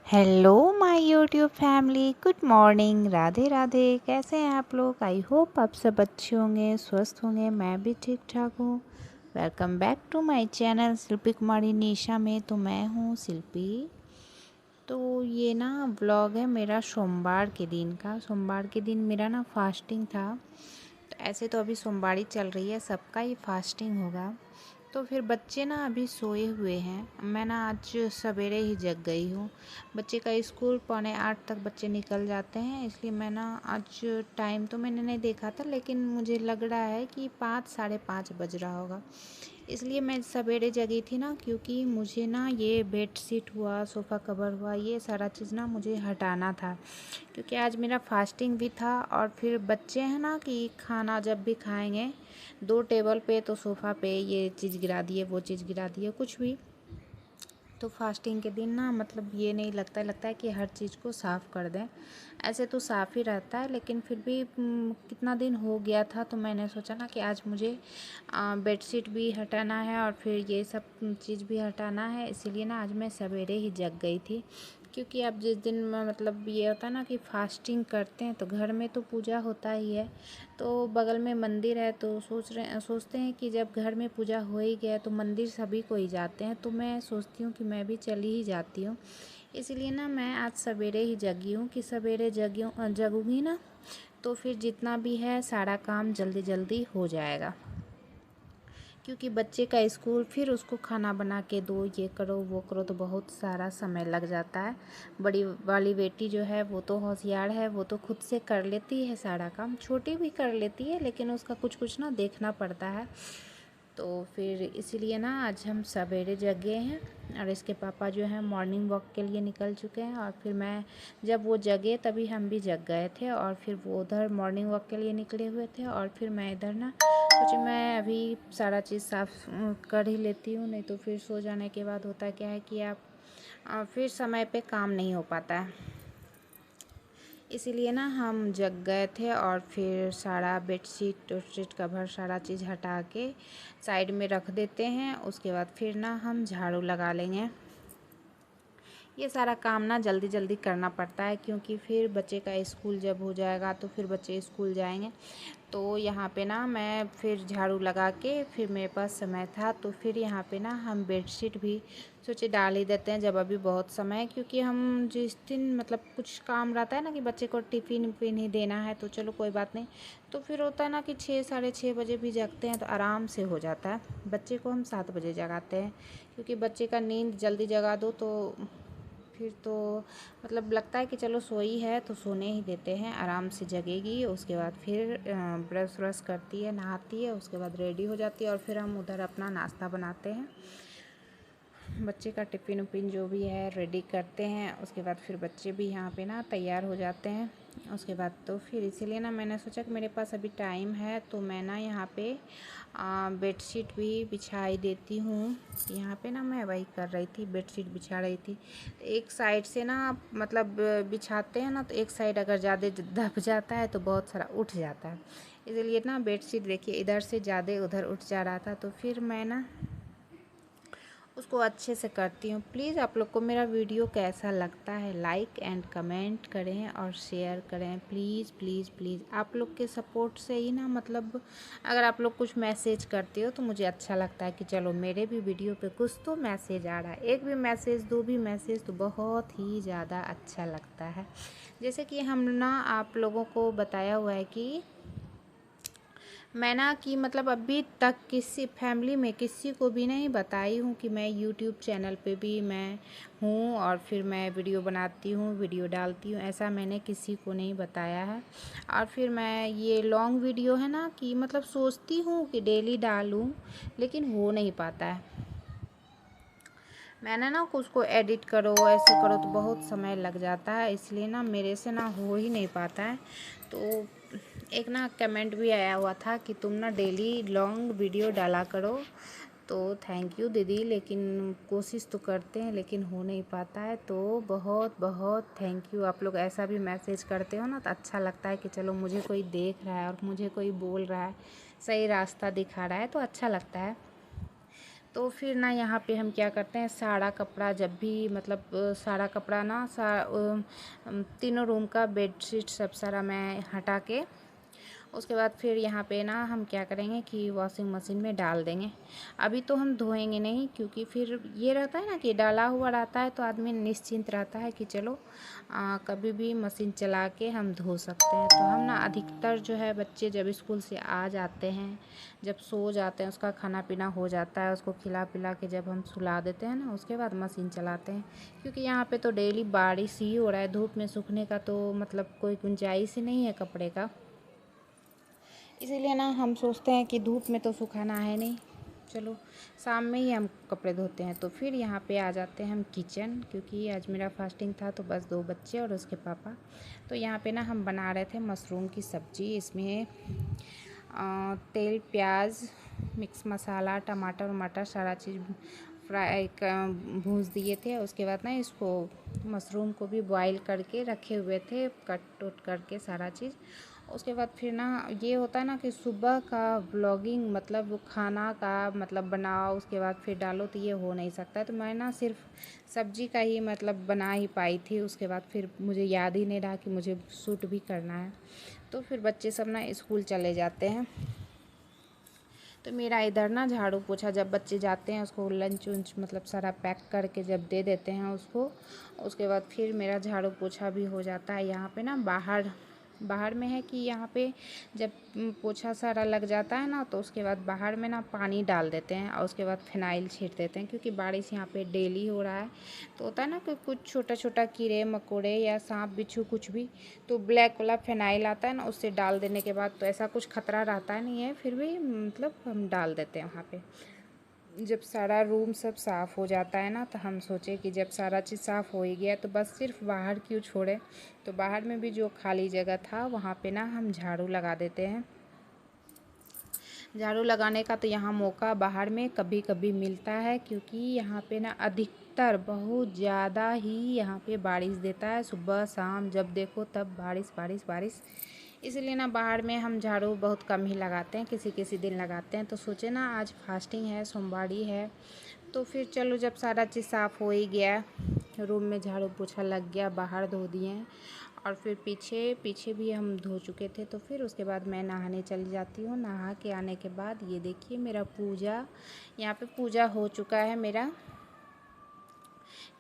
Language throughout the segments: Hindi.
Hello my YouTube family, good morning, Radhe Radhe. कैसे हैं आप लोग? आई होप आप सब अच्छे होंगे, स्वस्थ होंगे। मैं भी ठीक ठाक हूँ। Welcome back to my channel Shilpi Kumari Nisha में। तो मैं हूँ शिल्पी। तो ये ना व्लॉग है मेरा सोमवार के दिन का। सोमवार के दिन मेरा ना फास्टिंग था। तो ऐसे तो अभी सोमवारी चल रही है, सबका ही फास्टिंग होगा। तो फिर बच्चे ना अभी सोए हुए हैं। मैं ना आज सवेरे ही जग गई हूँ। बच्चे का स्कूल 7:45 तक बच्चे निकल जाते हैं, इसलिए मैं ना आज टाइम तो मैंने नहीं देखा था, लेकिन मुझे लग रहा है कि 5 साढ़े 5 बज रहा होगा। इसलिए मैं सवेरे जगी थी ना, क्योंकि मुझे ना ये बेड शीट हुआ, सोफ़ा कवर हुआ, ये सारा चीज़ ना मुझे हटाना था, क्योंकि आज मेरा फास्टिंग भी था। और फिर बच्चे हैं ना कि खाना जब भी खाएंगे, 2 टेबल पे तो सोफ़ा पे ये चीज़ गिरा दिए, वो चीज़ गिरा दिए, कुछ भी। तो फास्टिंग के दिन ना मतलब ये नहीं लगता है कि हर चीज़ को साफ़ कर दें। ऐसे तो साफ़ ही रहता है, लेकिन फिर भी कितना दिन हो गया था, तो मैंने सोचा ना कि आज मुझे बेडशीट भी हटाना है और फिर ये सब चीज़ भी हटाना है। इसीलिए ना आज मैं सवेरे ही जग गई थी, क्योंकि अब जिस दिन मतलब ये होता है ना कि फास्टिंग करते हैं तो घर में तो पूजा होता ही है। तो बगल में मंदिर है, तो सोचते हैं कि जब घर में पूजा हो ही गया तो मंदिर सभी को ही जाते हैं। तो मैं सोचती हूँ कि मैं भी चली ही जाती हूँ। इसलिए ना मैं आज सवेरे ही जगी हूँ कि सवेरे जगूँगी ना, तो फिर जितना भी है सारा काम जल्दी जल्दी हो जाएगा। क्योंकि बच्चे का स्कूल, फिर उसको खाना बना के दो, ये करो वो करो, तो बहुत सारा समय लग जाता है। बड़ी वाली बेटी जो है वो तो होशियार है, वो तो खुद से कर लेती है सारा काम। छोटी भी कर लेती है, लेकिन उसका कुछ कुछ ना देखना पड़ता है। तो फिर इसीलिए ना आज हम सवेरे जगे हैं, और इसके पापा जो है मॉर्निंग वॉक के लिए निकल चुके हैं। और फिर मैं जब वो जगे तभी हम भी जग गए थे, और फिर वो उधर मॉर्निंग वॉक के लिए निकले हुए थे। और फिर मैं इधर ना सोची मैं अभी सारा चीज़ साफ़ कर ही लेती हूँ, नहीं तो फिर सो जाने के बाद होता क्या है कि आप फिर समय पे काम नहीं हो पाता है। इसीलिए ना हम जग गए थे, और फिर सारा बेडशीट वेडशीट कवर सारा चीज़ हटा के साइड में रख देते हैं। उसके बाद फिर ना हम झाड़ू लगा लेंगे। ये सारा काम ना जल्दी जल्दी करना पड़ता है, क्योंकि फिर बच्चे का स्कूल जब हो जाएगा तो फिर बच्चे स्कूल जाएंगे। तो यहाँ पे ना मैं फिर झाड़ू लगा के, फिर मेरे पास समय था तो फिर यहाँ पे ना हम बेडशीट भी सोचे डाल ही देते हैं, जब अभी बहुत समय है। क्योंकि हम जिस दिन मतलब कुछ काम रहता है ना कि बच्चे को टिफ़िन विफ़िन ही देना है, तो चलो कोई बात नहीं। तो फिर होता है ना कि 6 साढ़े 6 बजे भी जगते हैं तो आराम से हो जाता है। बच्चे को हम 7 बजे जगाते हैं, क्योंकि बच्चे का नींद जल्दी जगा दो तो फिर तो मतलब लगता है कि चलो सोई है तो सोने ही देते हैं, आराम से जगेगी। उसके बाद फिर ब्रश व्रश करती है, नहाती है, उसके बाद रेडी हो जाती है, और फिर हम उधर अपना नाश्ता बनाते हैं। बच्चे का टिफ़िन उफ़िन जो भी है रेडी करते हैं। उसके बाद फिर बच्चे भी यहाँ पे ना तैयार हो जाते हैं। उसके बाद तो फिर इसीलिए ना मैंने सोचा कि मेरे पास अभी टाइम है, तो मैं ना यहाँ पे बेडशीट भी बिछाई देती हूँ। यहाँ पे ना मैं वही कर रही थी, बेडशीट बिछा रही थी। एक साइड से ना मतलब बिछाते हैं ना, तो एक साइड अगर ज़्यादा दब जाता है तो बहुत सारा उठ जाता है। इसलिए ना बेडशीट देखिए इधर से ज़्यादा उधर उठ जा रहा था, तो फिर मैं ना उसको अच्छे से करती हूँ। प्लीज़ आप लोग को मेरा वीडियो कैसा लगता है लाइक एंड कमेंट करें और शेयर करें, प्लीज़ प्लीज़ प्लीज़। आप लोग के सपोर्ट से ही ना मतलब अगर आप लोग कुछ मैसेज करते हो तो मुझे अच्छा लगता है कि चलो मेरे भी वीडियो पे कुछ तो मैसेज आ रहा है। एक भी मैसेज, दो भी मैसेज तो बहुत ही ज़्यादा अच्छा लगता है। जैसे कि हम ना आप लोगों को बताया हुआ है कि मैं ना कि मतलब अभी तक किसी फैमिली में किसी को भी नहीं बताई हूँ कि मैं यूट्यूब चैनल पे भी मैं हूँ, और फिर मैं वीडियो बनाती हूँ, वीडियो डालती हूँ। ऐसा मैंने किसी को नहीं बताया है। और फिर मैं ये लॉन्ग वीडियो है ना कि मतलब सोचती हूँ कि डेली डालूँ, लेकिन हो नहीं पाता है। मैंने ना उसको एडिट करो ऐसे करो तो बहुत समय लग जाता है, इसलिए ना मेरे से ना हो ही नहीं पाता है। तो एक ना कमेंट भी आया हुआ था कि तुम ना डेली लॉन्ग वीडियो डाला करो। तो थैंक यू दीदी, लेकिन कोशिश तो करते हैं लेकिन हो नहीं पाता है। तो बहुत बहुत थैंक यू। आप लोग ऐसा भी मैसेज करते हो ना तो अच्छा लगता है कि चलो मुझे कोई देख रहा है और मुझे कोई बोल रहा है, सही रास्ता दिखा रहा है, तो अच्छा लगता है। तो फिर ना यहाँ पे हम क्या करते हैं, सारा कपड़ा जब भी मतलब सारा कपड़ा ना तीनों रूम का बेडशीट सब सारा मैं हटा के उसके बाद फिर यहाँ पे ना हम क्या करेंगे कि वॉशिंग मशीन में डाल देंगे। अभी तो हम धोएंगे नहीं, क्योंकि फिर ये रहता है ना कि डाला हुआ रहता है तो आदमी निश्चिंत रहता है कि चलो कभी भी मशीन चला के हम धो सकते हैं। तो हम ना अधिकतर जो है बच्चे जब स्कूल से आ जाते हैं, जब सो जाते हैं, उसका खाना पीना हो जाता है, उसको खिला पिला के जब हम सुला देते हैं ना, उसके बाद मशीन चलाते हैं। क्योंकि यहाँ पे तो डेली बारिश ही हो रहा है, धूप में सूखने का तो मतलब कोई गुंजाइश ही नहीं है कपड़े का। इसीलिए ना हम सोचते हैं कि धूप में तो सुखाना है नहीं, चलो शाम में ही हम कपड़े धोते हैं। तो फिर यहाँ पे आ जाते हैं हम किचन, क्योंकि आज मेरा फास्टिंग था तो बस 2 बच्चे और उसके पापा। तो यहाँ पे ना हम बना रहे थे मशरूम की सब्ज़ी। इसमें तेल, प्याज, मिक्स मसाला, टमाटर वमाटर सारा चीज़ फ्राई भूंज दिए थे। उसके बाद ना इसको मशरूम को भी बॉईल करके रखे हुए थे, कट उट करके सारा चीज़। उसके बाद फिर ना ये होता है ना कि सुबह का व्लॉगिंग मतलब खाना का मतलब बनाओ उसके बाद फिर डालो, तो ये हो नहीं सकता है। तो मैं ना सिर्फ सब्जी का ही मतलब बना ही पाई थी। उसके बाद फिर मुझे याद ही नहीं रहा कि मुझे शूट भी करना है। तो फिर बच्चे सब ना स्कूल चले जाते हैं, तो मेरा इधर ना झाड़ू पोछा जब बच्चे जाते हैं उसको लंच उंच मतलब सारा पैक करके जब दे देते हैं उसको, उसके बाद फिर मेरा झाड़ू पोछा भी हो जाता है। यहाँ पे ना बाहर में है कि यहाँ पे जब पोछा सारा लग जाता है ना, तो उसके बाद बाहर में ना पानी डाल देते हैं और उसके बाद फिनाइल छीट देते हैं। क्योंकि बारिश यहाँ पे डेली हो रहा है, तो होता है ना कि कुछ छोटा छोटा कीड़े मकोड़े या सांप बिच्छू कुछ भी, तो ब्लैक वाला फिनाइल आता है ना, उससे डाल देने के बाद तो ऐसा कुछ खतरा रहता है नहीं है, फिर भी मतलब हम डाल देते हैं वहाँ पे। जब सारा रूम सब साफ़ हो जाता है ना, तो हम सोचे कि जब सारा चीज़ साफ़ हो ही गया तो बस सिर्फ बाहर क्यों छोड़े। तो बाहर में भी जो खाली जगह था वहाँ पे ना हम झाड़ू लगा देते हैं। झाड़ू लगाने का तो यहाँ मौका बाहर में कभी कभी मिलता है, क्योंकि यहाँ पे ना अधिकतर बहुत ज़्यादा ही यहाँ पे बारिश देता है। सुबह शाम जब देखो तब बारिश बारिश बारिश। इसलिए ना बाहर में हम झाड़ू बहुत कम ही लगाते हैं, किसी किसी दिन लगाते हैं। तो सोचे ना आज फास्टिंग है, सोमवारी है, तो फिर चलो जब सारा चीज़ साफ़ हो ही गया, रूम में झाड़ू पोछा लग गया, बाहर धो दिए और फिर पीछे पीछे भी हम धो चुके थे। तो फिर उसके बाद मैं नहाने चली जाती हूँ। नहा के आने के बाद ये देखिए मेरा पूजा, यहाँ पे पूजा हो चुका है मेरा।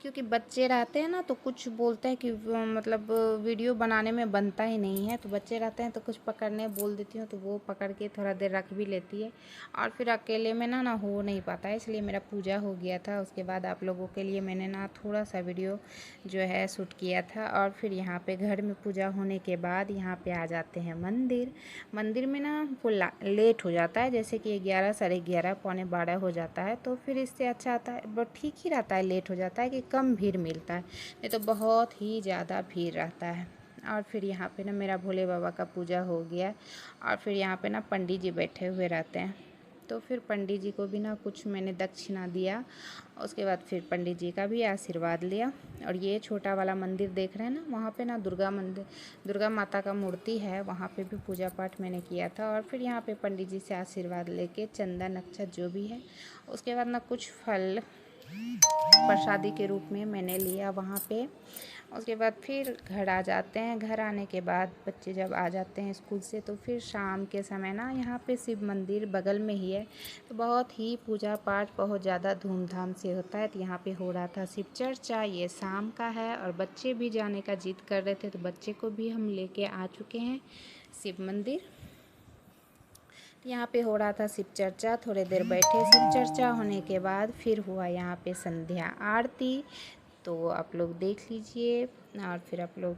क्योंकि बच्चे रहते हैं ना तो कुछ बोलते हैं कि मतलब वीडियो बनाने में बनता ही नहीं है। तो बच्चे रहते हैं तो कुछ पकड़ने बोल देती हूँ, तो वो पकड़ के थोड़ा देर रख भी लेती है और फिर अकेले में ना हो नहीं पाता है। इसलिए मेरा पूजा हो गया था। उसके बाद आप लोगों के लिए मैंने ना थोड़ा सा वीडियो जो है शूट किया था। और फिर यहाँ पे घर में पूजा होने के बाद यहाँ पे आ जाते हैं मंदिर में ना हमको लेट हो जाता है, जैसे कि 11 साढ़े 11 पौने 12 हो जाता है। तो फिर इससे अच्छा आता है, बट ठीक ही रहता है, लेट हो जाता है कि कम भीड़ मिलता है, नहीं तो बहुत ही ज़्यादा भीड़ रहता है। और फिर यहाँ पे ना मेरा भोले बाबा का पूजा हो गया और फिर यहाँ पे ना पंडित जी बैठे हुए रहते हैं। तो फिर पंडित जी को भी ना कुछ मैंने दक्षिणा दिया। उसके बाद फिर पंडित जी का भी आशीर्वाद लिया। और ये छोटा वाला मंदिर देख रहे हैं ना, वहाँ पे ना दुर्गा माता का मूर्ति है, वहाँ पे भी पूजा पाठ मैंने किया था। और फिर यहाँ पे पंडित जी से आशीर्वाद लेके चंदन अक्षत जो भी है, उसके बाद ना कुछ फल प्रसादी के रूप में मैंने लिया वहाँ पे। उसके बाद फिर घर आ जाते हैं। घर आने के बाद बच्चे जब आ जाते हैं स्कूल से, तो फिर शाम के समय ना यहाँ पे शिव मंदिर बगल में ही है, तो बहुत ही पूजा पाठ बहुत ज़्यादा धूमधाम से होता है। तो यहाँ पे हो रहा था शिव चर्चा, ये शाम का है और बच्चे भी जाने का जिद कर रहे थे, तो बच्चे को भी हम लेके आ चुके हैं शिव मंदिर। यहाँ पे हो रहा था शिव चर्चा, थोड़ी देर बैठे। शिव चर्चा होने के बाद फिर हुआ यहाँ पे संध्या आरती, तो आप लोग देख लीजिए और फिर आप लोग